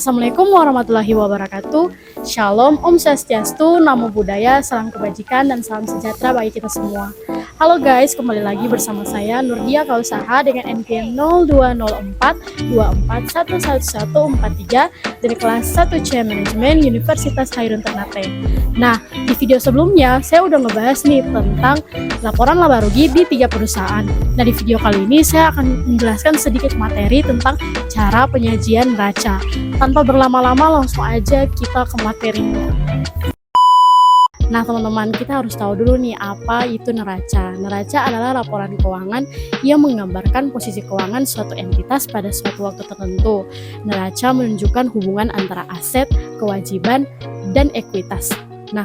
Assalamualaikum warahmatullahi wabarakatuh. Shalom, Om Swastiastu, Namo Buddhaya, salam kebajikan dan salam sejahtera bagi kita semua. Halo guys, kembali lagi bersama saya Nurdia Kausaha dengan NPM 020424111143 dari kelas 1C Manajemen Universitas Hairun Ternate. Nah, di video sebelumnya saya udah ngebahas nih tentang laporan laba rugi di 3 perusahaan. Nah, di video kali ini saya akan menjelaskan sedikit materi tentang cara penyajian neraca. Tanpa berlama-lama langsung aja kita ke materinya. Nah teman-teman, kita harus tahu dulu nih apa itu neraca. Neraca adalah laporan keuangan yang menggambarkan posisi keuangan suatu entitas pada suatu waktu tertentu. Neraca menunjukkan hubungan antara aset, kewajiban, dan ekuitas. Nah,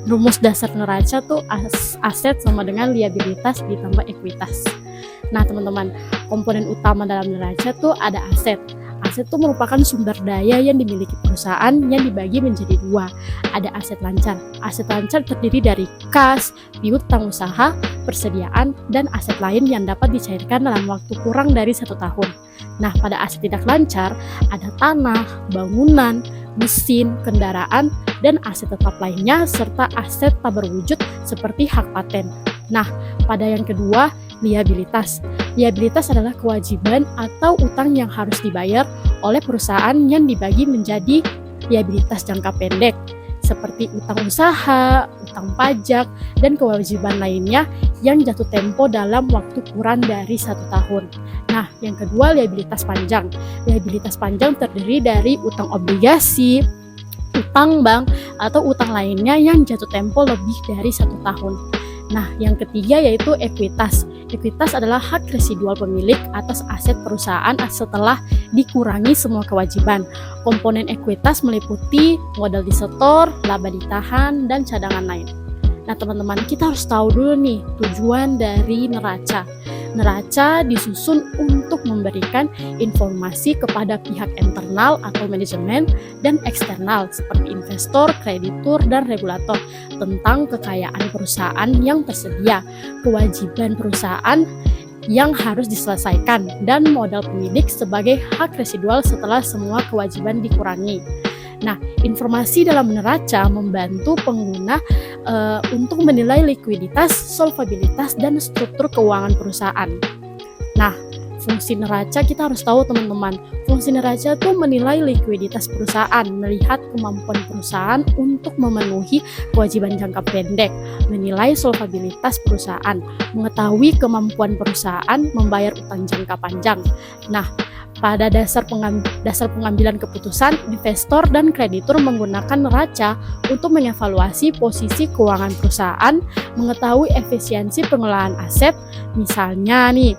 rumus dasar neraca tuh aset sama dengan liabilitas ditambah ekuitas. Nah teman-teman, komponen utama dalam neraca tuh ada aset. Aset itu merupakan sumber daya yang dimiliki perusahaan yang dibagi menjadi 2. Ada aset lancar. Aset lancar terdiri dari kas, piutang usaha, persediaan, dan aset lain yang dapat dicairkan dalam waktu kurang dari 1 tahun. Nah, pada aset tidak lancar, ada tanah, bangunan, mesin, kendaraan, dan aset tetap lainnya, serta aset tak berwujud seperti hak paten. Nah, pada yang kedua, liabilitas. Liabilitas adalah kewajiban atau utang yang harus dibayar oleh perusahaan yang dibagi menjadi liabilitas jangka pendek, seperti utang usaha, utang pajak, dan kewajiban lainnya yang jatuh tempo dalam waktu kurang dari 1 tahun. Nah, yang kedua, liabilitas panjang. Liabilitas panjang terdiri dari utang obligasi, utang bank, atau utang lainnya yang jatuh tempo lebih dari 1 tahun. Nah, yang ketiga yaitu ekuitas. Ekuitas adalah hak residual pemilik atas aset perusahaan setelah dikurangi semua kewajiban. Komponen ekuitas meliputi modal disetor, laba ditahan, dan cadangan lain. Nah teman-teman, kita harus tahu dulu nih tujuan dari neraca. Neraca disusun untuk memberikan informasi kepada pihak internal atau manajemen dan eksternal seperti investor, kreditur, dan regulator tentang kekayaan perusahaan yang tersedia, kewajiban perusahaan yang harus diselesaikan, dan modal pemilik sebagai hak residual setelah semua kewajiban dikurangi. Nah, informasi dalam neraca membantu pengguna untuk menilai likuiditas, solvabilitas, dan struktur keuangan perusahaan. Nah, fungsi neraca kita harus tahu teman-teman. Fungsi neraca itu menilai likuiditas perusahaan, melihat kemampuan perusahaan untuk memenuhi kewajiban jangka pendek, menilai solvabilitas perusahaan, mengetahui kemampuan perusahaan membayar utang jangka panjang. Nah, pada dasar pengambilan keputusan, investor dan kreditur menggunakan neraca untuk mengevaluasi posisi keuangan perusahaan, mengetahui efisiensi pengelolaan aset, misalnya nih,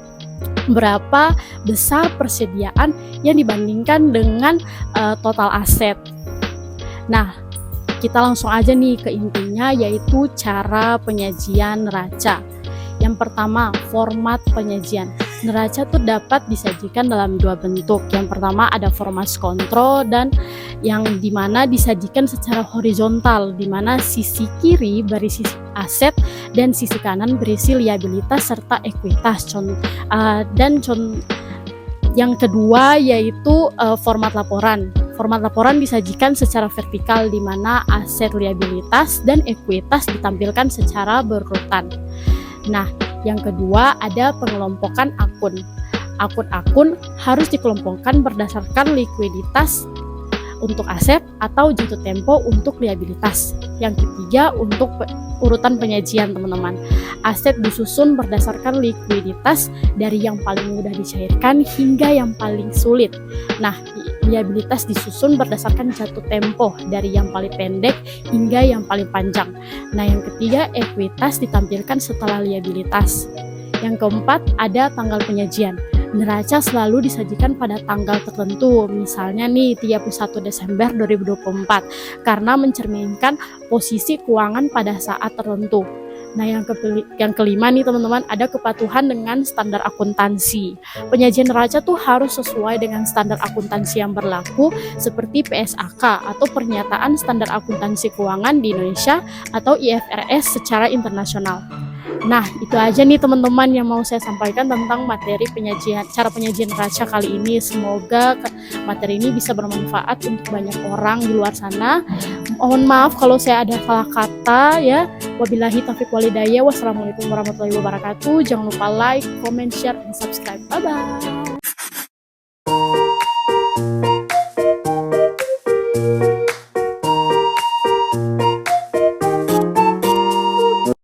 berapa besar persediaan yang dibandingkan dengan total aset. Nah, kita langsung aja nih ke intinya, yaitu cara penyajian neraca. Yang pertama, format penyajian. Neraca itu dapat disajikan dalam 2 bentuk. Yang pertama ada format kontrol, dan yang dimana disajikan secara horizontal, dimana sisi kiri berisi aset dan sisi kanan berisi liabilitas serta ekuitas. Yang kedua yaitu format laporan. Format laporan disajikan secara vertikal, di mana aset, liabilitas, dan ekuitas ditampilkan secara berurutan. Nah, yang kedua ada pengelompokan akun. Akun-akun harus dikelompokkan berdasarkan likuiditas untuk aset atau jatuh tempo untuk liabilitas. Yang ketiga untuk urutan penyajian teman-teman. Aset disusun berdasarkan likuiditas dari yang paling mudah dicairkan hingga yang paling sulit. Nah, liabilitas disusun berdasarkan jatuh tempo dari yang paling pendek hingga yang paling panjang. Nah, yang ketiga ekuitas ditampilkan setelah liabilitas. Yang keempat ada tanggal penyajian. Neraca selalu disajikan pada tanggal tertentu, misalnya nih 31 Desember 2024, karena mencerminkan posisi keuangan pada saat tertentu. Nah, yang kelima nih teman-teman, ada kepatuhan dengan standar akuntansi. Penyajian neraca tuh harus sesuai dengan standar akuntansi yang berlaku seperti PSAK atau Pernyataan Standar Akuntansi Keuangan di Indonesia atau IFRS secara internasional. Nah, itu aja nih teman-teman yang mau saya sampaikan tentang materi penyajian, cara penyajian raca kali ini. Semoga materi ini bisa bermanfaat untuk banyak orang di luar sana. Mohon maaf kalau saya ada salah kata ya. Wabillahi taufiq walhidayah. Wassalamualaikum warahmatullahi wabarakatuh. Jangan lupa like, comment, share, dan subscribe. Bye-bye.